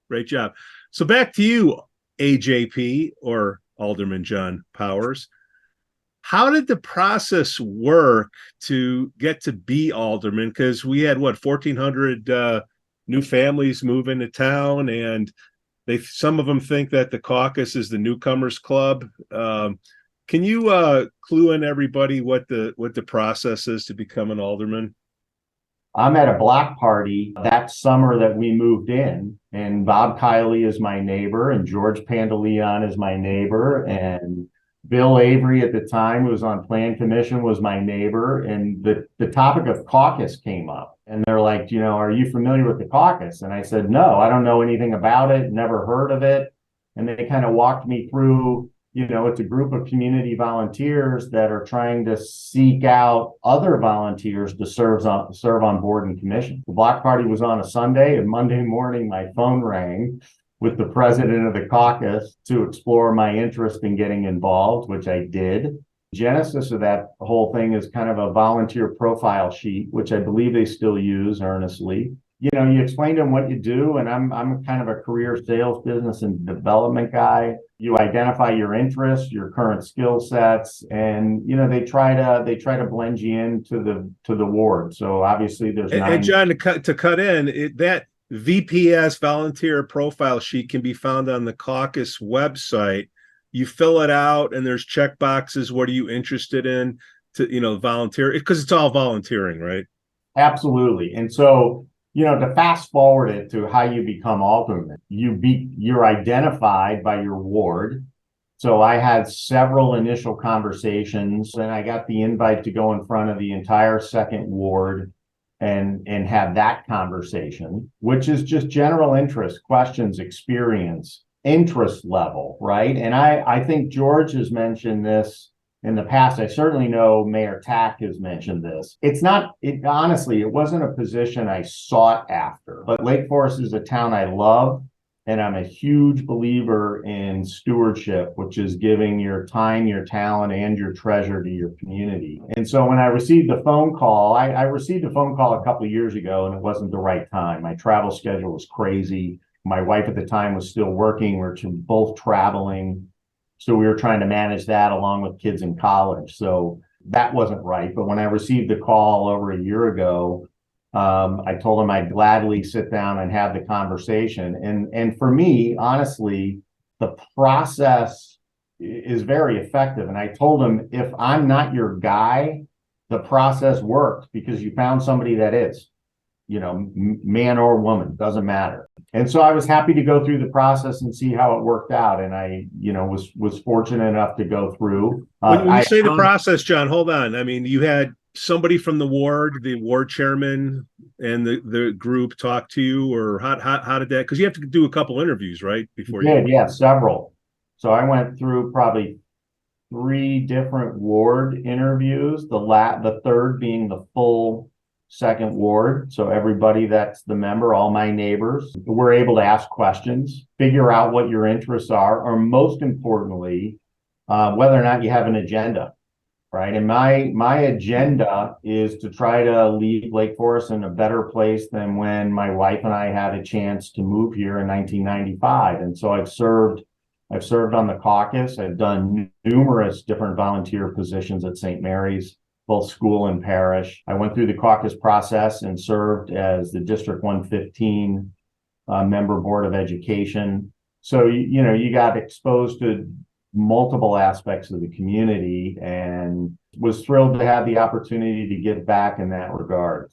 Great job. So back to you, AJP, or Alderman John Powers. How did the process work to get to be alderman? Because we had 1,400 new families move into town, and some of them think that the caucus is the newcomers club. Can you clue in everybody what the process is to become an alderman? I'm at a block party that summer that we moved in, and Bob Kiley is my neighbor, and George Pandeleon is my neighbor, and Bill Avery at the time, who was on Plan Commission, was my neighbor. And the topic of caucus came up, and they're like, are you familiar with the caucus? And I said, no, I don't know anything about it, never heard of it. And they kind of walked me through. It's a group of community volunteers that are trying to seek out other volunteers to serve on board and commission. The block party was on a Sunday, and Monday morning my phone rang with the president of the caucus to explore my interest in getting involved, which I did. Genesis of that whole thing is kind of a volunteer profile sheet, which I believe they still use earnestly. You explain to them what you do, and I'm kind of a career sales, business, and development guy. You identify your interests, your current skill sets, and they try to blend you into the ward. So obviously there's nine. And John, to cut in, that VPS volunteer profile sheet can be found on the caucus website. You fill it out, and there's check boxes. What are you interested in to volunteer? Because it's all volunteering, right? Absolutely. And so to fast forward it to how you become alderman, you're identified by your ward. So I had several initial conversations, and I got the invite to go in front of the entire second ward and have that conversation, which is just general interest, questions, experience, interest level, right? And I think George has mentioned this in the past. I certainly know Mayor Tack has mentioned this. Honestly, it wasn't a position I sought after, but Lake Forest is a town I love, and I'm a huge believer in stewardship, which is giving your time, your talent, and your treasure to your community. And so when I received the phone call, I received a phone call a couple of years ago, and it wasn't the right time. My travel schedule was crazy. My wife at the time was still working. We were both traveling. So we were trying to manage that along with kids in college. So that wasn't right. But when I received the call over a year ago, I told him I'd gladly sit down and have the conversation. And for me, honestly, the process is very effective. And I told him, if I'm not your guy, the process works because you found somebody that is. Man or woman, doesn't matter. And so I was happy to go through the process and see how it worked out. And I, was fortunate enough to go through. When you say the process, John, hold on. I mean, you had somebody from the ward chairman, and the group talk to you, or how did that? Because you have to do a couple interviews, right? Before you. Yeah, several. So I went through probably 3 different ward interviews. The third being the full second ward. So everybody that's the member, all my neighbors, were able to ask questions, figure out what your interests are, or most importantly, whether or not you have an agenda, right? And my agenda is to try to leave Lake Forest in a better place than when my wife and I had a chance to move here in 1995. And so I've served on the caucus. I've done numerous different volunteer positions at St. Mary's, both school and parish. I went through the caucus process and served as the District 115 member Board of Education. So, you got exposed to multiple aspects of the community, and was thrilled to have the opportunity to give back in that regard.